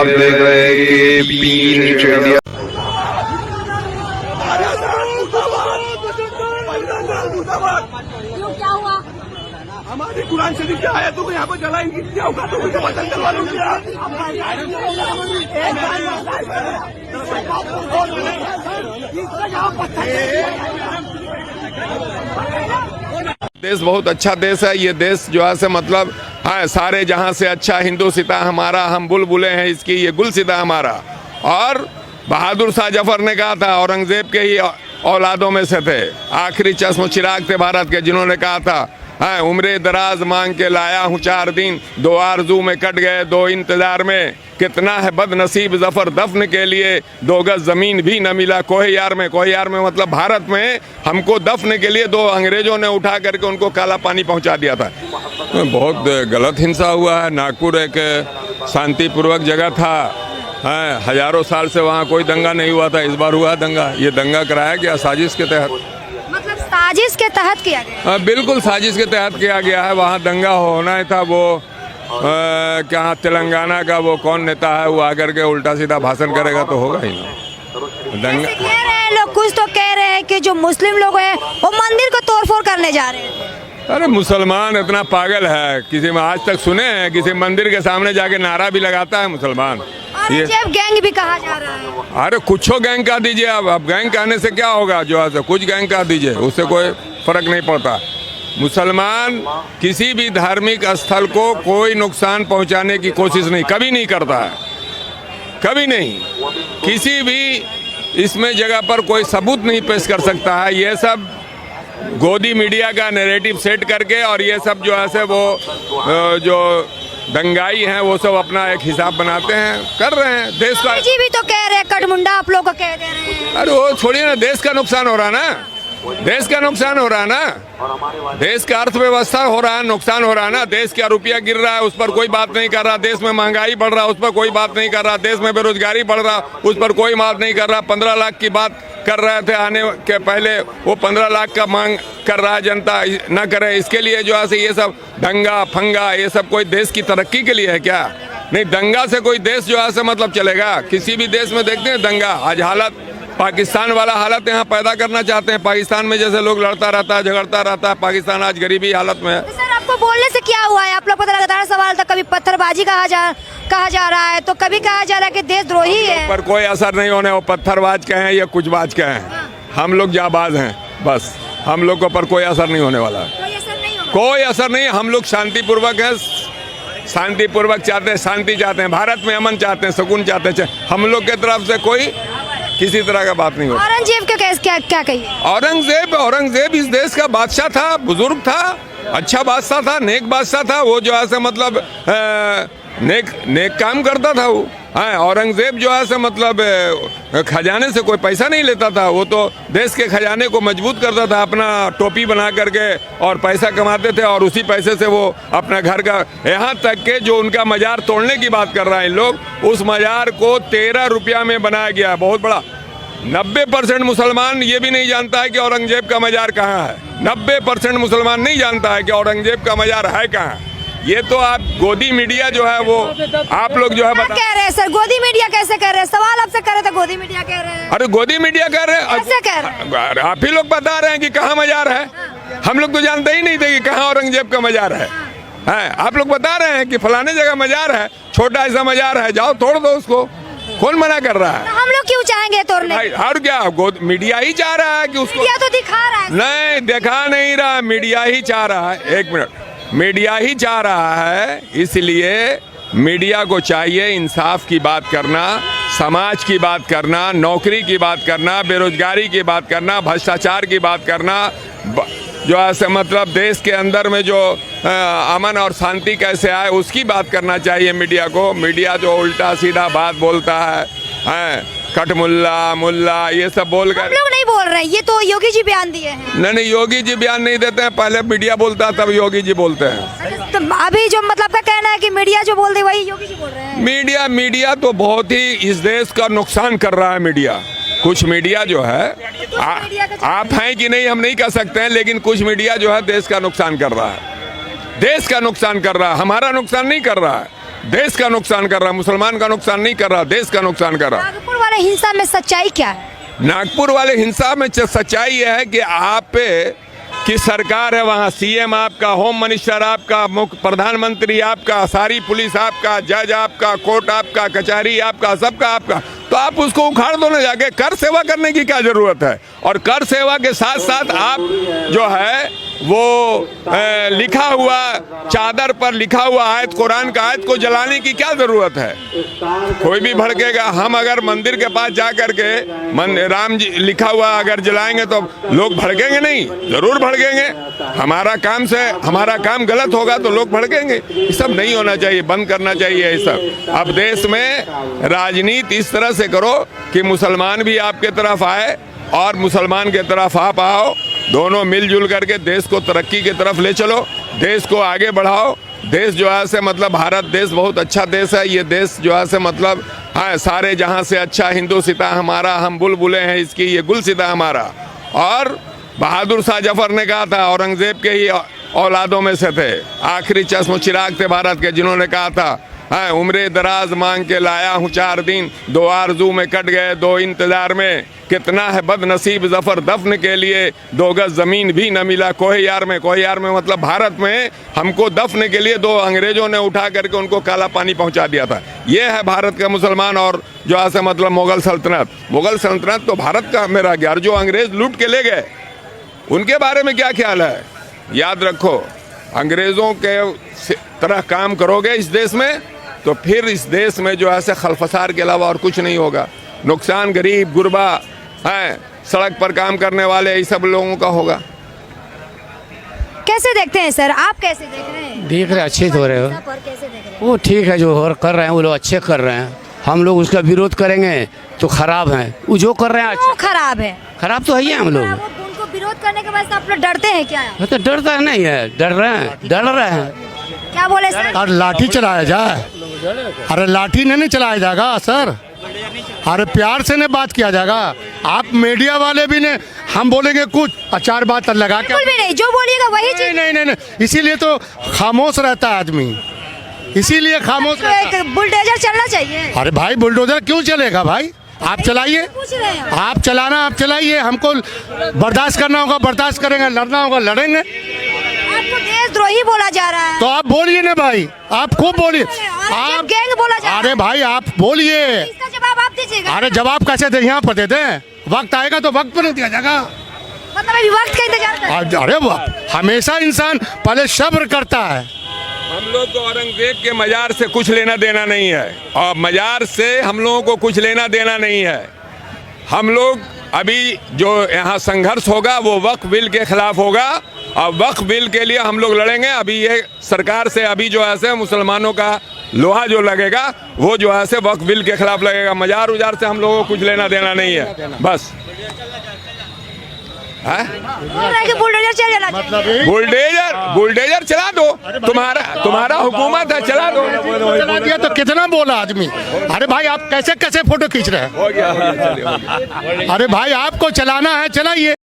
आप देख रहे हैं कि न्यूज़ इंडिया। क्यों, क्या हुआ? हमारी कुरान शरीफ की आयतों को यहाँ पर जलाएंगी, क्या होगा? तो मुझे वतन करवा लो क्या? देश बहुत अच्छा देश है। ये देश जो है से मतलब है सारे जहां से अच्छा। हिंदू सिता हमारा, हम बुलबुले हैं इसकी, ये गुल सिता हमारा। और बहादुर शाह जफर ने कहा था, औरंगजेब के ही औलादों में से थे, आखिरी चश्म चिराग थे भारत के, जिन्होंने कहा था है उम्रे दराज मांग के लाया हूँ 4 दिन, 2 आरज़ू में कट गए 2 इंतजार में, कितना है बदनसीब जफर दफन के लिए 2 गज जमीन भी न मिला कोहियार में। कोहियार में मतलब भारत में हमको दफन के लिए 2 अंग्रेजों ने उठा करके उनको काला पानी पहुंचा दिया था। बहुत गलत हिंसा हुआ है। नागपुर एक शांतिपूर्वक जगह था, हजारों साल से वहाँ कोई दंगा नहीं हुआ था। इस बार हुआ दंगा। ये दंगा कराया गया साजिश के तहत। मतलब साजिश के तहत किया गया? बिल्कुल साजिश के तहत किया गया है। वहाँ दंगा होना ही था। वो क्या तेलंगाना का वो कौन नेता है, वो आकर के उल्टा सीधा भाषण करेगा तो होगा ही ना दंगा। कह रहे हैं लोग, कुछ तो कह रहे हैं कि जो मुस्लिम लोग हैं वो मंदिर को तोड़फोड़ करने जा रहे हैं। अरे मुसलमान इतना पागल है, किसी में आज तक सुने हैं किसी मंदिर के सामने जाके नारा भी लगाता है मुसलमान? ये गैंग भी कहा जा रहा है। अरे कुछो गैंग कह दीजिए। अब गैंग कहने से क्या होगा, जो है कुछ गैंग कह दीजिए, उससे कोई फर्क नहीं पड़ता। मुसलमान किसी भी धार्मिक स्थल को कोई नुकसान पहुंचाने की कोशिश नहीं, कभी नहीं करता है, कभी नहीं। किसी भी इसमें जगह पर कोई सबूत नहीं पेश कर सकता है। ये सब गोदी मीडिया का नैरेटिव सेट करके, और ये सब जो है से वो जो दंगाई हैं वो सब अपना एक हिसाब बनाते हैं, कर रहे हैं। देश का जी भी तो कह रहे हैं, कटमुंडा आप लोग को कह दे रहे हैं। अरे वो छोड़िए ना, देश का नुकसान हो रहा है ना, देश का नुकसान हो रहा है ना, देश का अर्थव्यवस्था हो रहा है, नुकसान हो रहा है ना। देश का रुपया गिर रहा है, उस पर कोई बात नहीं कर रहा। देश में महंगाई बढ़ रहा है, उस पर कोई बात नहीं कर रहा। देश में बेरोजगारी बढ़ रहा, उस पर कोई बात नहीं कर रहा। 15 लाख की बात कर रहे थे आने के पहले, वो 15 लाख का मांग कर रहा है जनता, न करे। इसके लिए जो है ये सब दंगा फंगा, ये सब कोई देश की तरक्की के लिए है क्या? नहीं, दंगा से कोई देश जो है मतलब चलेगा? किसी भी देश में देखते हैं दंगा। आज हालत पाकिस्तान वाला हालत यहाँ पैदा करना चाहते हैं। पाकिस्तान में जैसे लोग लड़ता रहता है, झगड़ता रहता है, पाकिस्तान आज गरीबी हालत में है। तो सर आपको बोलने से क्या हुआ है? आप लोग को लगातार सवाल था, कभी पत्थरबाजी कहा जा रहा है, तो कभी कहा जा रहा है कि देशद्रोही है। पर कोई असर नहीं होने, वो पत्थरबाज कहें या कुछ बाज कहें, हम लोग जाबाज हैं बस। हम लोग को पर कोई असर नहीं होने वाला, कोई असर नहीं। हम लोग शांतिपूर्वक हैं, शांतिपूर्वक चाहते हैं, शांति चाहते हैं, भारत में अमन चाहते हैं, सुकून चाहते हैं। हम लोग के तरफ से कोई किसी तरह का बात नहीं हो। औरंगजेब के क्या कहिए? औरंगजेब इस देश का बादशाह था, बुजुर्ग था, अच्छा बादशाह था, नेक बादशाह था। वो जो है मतलब नेक काम करता था वो। औरंगजेब जो है मतलब खजाने से कोई पैसा नहीं लेता था। वो तो देश के खजाने को मजबूत करता था, अपना टोपी बना करके, और पैसा कमाते थे, और उसी पैसे से वो अपना घर का, यहाँ तक के जो उनका मजार तोड़ने की बात कर रहे हैं लोग, उस मजार को 13 रुपया में बनाया गया, बहुत बड़ा। 90% मुसलमान ये भी नहीं जानता है कि औरंगजेब का मजार कहाँ है। 90% मुसलमान नहीं जानता है कि औरंगजेब का मजार है कहाँ। ये तो आप गोदी मीडिया जो है वो आप लोग जो है बता कह रहे हैं सर, गोदी मीडिया कैसे कह रहे हैं? सवाल आपसे कर रहे थे, गोदी मीडिया कह रहे हैं। अरे गोदी मीडिया कह रहे हैं, कैसे कह रहे हैं? आप ही लोग बता रहे हैं कि कहाँ मजार है। हम लोग तो जानते ही नहीं थे कि कहाँ औरंगजेब का मजार है। आप लोग बता रहे हैं कि फलाने जगह मजार है, छोटा ऐसा मजार है, जाओ तोड़ दो उसको। कौन मना कर रहा है? हम लोग क्यों चाहेंगे तोड़ने? और क्या, मीडिया ही चाह रहा है कि उसको। मीडिया तो दिखा रहा है। नहीं, दिखा नहीं रहा, मीडिया ही चाह रहा है। 1 मिनट, मीडिया ही चाह रहा है। इसलिए मीडिया को चाहिए इंसाफ की बात करना, समाज की बात करना, नौकरी की बात करना, बेरोजगारी की बात करना, भ्रष्टाचार की बात करना, जो ऐसे मतलब देश के अंदर में जो अमन और शांति कैसे आए उसकी बात करना चाहिए मीडिया को। मीडिया जो उल्टा सीधा बात बोलता है, कटमुल्ला मुल्ला ये सब बोल कर। हम लोग नहीं बोल रहे, ये तो योगी जी बयान दिए हैं। नहीं, योगी जी बयान नहीं देते हैं, पहले मीडिया बोलता है तब योगी जी बोलते हैं। तो अभी जो मतलब का कहना है कि मीडिया जो बोल दे वही योगी जी बोल रहे हैं। मीडिया तो बहुत ही इस देश का नुकसान कर रहा है। मीडिया, कुछ मीडिया जो है, आप हैं कि नहीं हम नहीं कह सकते हैं, लेकिन कुछ मीडिया जो है देश का नुकसान कर रहा है, देश का नुकसान कर रहा है, हमारा नुकसान नहीं कर रहा है। देश का नुकसान कर रहा, मुसलमान का नुकसान नहीं कर रहा, देश का नुकसान कर रहा। नागपुर वाले हिंसा में सच्चाई क्या है? नागपुर वाले हिंसा में सच्चाई यह है कि आप पे की सरकार है, वहाँ सीएम आपका, होम मिनिस्टर आपका, मुख्य प्रधानमंत्री आपका, सारी पुलिस आपका, जज आपका, कोर्ट आपका, कचहरी आपका, सबका आपका, तो आप उसको उखाड़ दो ना जाके। कर सेवा करने की क्या जरूरत है? और कर सेवा के साथ साथ आप जो है वो लिखा हुआ चादर पर लिखा हुआ आयत, कुरान का आयत को जलाने की क्या जरूरत है? कोई भी भड़केगा। हम अगर मंदिर के पास जा करके राम जी लिखा हुआ अगर जलाएंगे तो लोग भड़केंगे नहीं? जरूर भड़केंगे। हमारा काम गलत होगा तो लोग भड़केंगे। ये सब नहीं होना चाहिए, बंद करना चाहिए ये सब। अब देश में राजनीति इस तरह से करो कि मुसलमान भी आपके तरफ आए और मुसलमान के तरफ आप आओ, दोनों मिलजुल करके देश को तरक्की की तरफ ले चलो, देश को आगे बढ़ाओ। देश जो है से मतलब भारत देश बहुत अच्छा देश है। ये देश जो है से मतलब हाँ, सारे जहाँ से अच्छा हिंदू सिता हमारा, हम बुलबुले हैं इसकी, ये गुल सिता हमारा। और बहादुर शाह जफर ने कहा था, औरंगजेब के ही औलादों में से थे, आखिरी चश्म चिराग थे भारत के, जिन्होंने कहा था हाँ, उम्रे दराज मांग के लाया हूँ 4 दिन, 2 आरज़ू में कट गए 2 इंतजार में, कितना है बदनसीब जफर दफन के लिए, 2 गज जमीन भी न मिला कोहियार में। कोहियार में मतलब भारत में हमको दफन के लिए 2 अंग्रेजों ने उठा करके उनको काला पानी पहुंचा दिया था। ये है भारत का मुसलमान। और जो ऐसे मतलब मुगल सल्तनत तो भारत का में रह गया, और जो अंग्रेज लूट के ले गए उनके बारे में क्या ख्याल है? याद रखो, अंग्रेजों के तरह काम करोगे इस देश में तो फिर इस देश में जो है खलफसार के अलावा और कुछ नहीं होगा। नुकसान गरीब गुरबा है, सड़क पर काम करने वाले, ये सब लोगों का होगा। कैसे देखते हैं सर, आप कैसे देख रहे हैं? देख रहे, अच्छे हो रहे हो। कैसे देख रहे हैं? वो ठीक है, जो कर रहे हैं वो लोग अच्छे कर रहे हैं। हम लोग उसका विरोध करेंगे तो खराब है। वो जो कर रहे हैं क्यों अच्छा, खराब है? खराब तो है ही हम लोग। उनको विरोध करने के वजह से आप लोग डरते हैं क्या? तो डरता नहीं है, डर रहे हैं। क्या बोले सर? और लाठी चलाया जाए? अरे लाठी नहीं चलाया जाएगा सर, अरे प्यार से नहीं बात किया जाएगा। आप मीडिया वाले भी ने हम बोलेंगे कुछ, 4 बात लगा के बिल्कुल भी नहीं, जो बोलिएगा वही चीज। नहीं, इसीलिए तो खामोश रहता है आदमी, इसीलिए खामोश तो रहता है। एक बुलडोजर चलना चाहिए। अरे भाई बुलडोजर क्यों चलेगा भाई? आप चलाइए, पूछ रहे हैं। आप चलाना, आप चलाइए। हमको बर्दाश्त करना होगा, बर्दाश्त करेंगे, लड़ना होगा, लड़ेंगे। आपको देशद्रोही बोला जा रहा है। तो आप बोलिए ना भाई, आप खूब बोलिए। आप गैंग बोला जा रहा है। अरे भाई आप बोलिए। इसका जवाब आप दीजिएगा। अरे जवाब कैसे दे? यहाँ पर दे दे, वक्त आएगा तो वक्त पर नहीं दिया जाएगा। मतलब अभी वक्त का इंतजार कर रहे हैं। अरे हमेशा इंसान पहले सब्र करता है। हम लोग को औरंगजेब के मजार से कुछ लेना देना नहीं है, और मजार से हम लोगों को कुछ लेना देना नहीं है। हम लोग अभी जो यहाँ संघर्ष होगा वो वक्फ बिल के खिलाफ होगा, और वक्फ बिल के लिए हम लोग लड़ेंगे। अभी ये सरकार से अभी जो है मुसलमानों का लोहा जो लगेगा वो जो है वक्फ बिल के खिलाफ लगेगा। मजार उजार से हम लोगों को कुछ लेना देना नहीं है। बस बोल रहे हैं कि बुलडोजर चल जाना चाहिए। बुलडोजर चला दो, तुम्हारा हुकूमत है, चला दो। चला दिया तो कितना बोला आदमी। अरे भाई आप कैसे फोटो खींच रहे हैं? अरे भाई आपको चलाना है, चलाइए।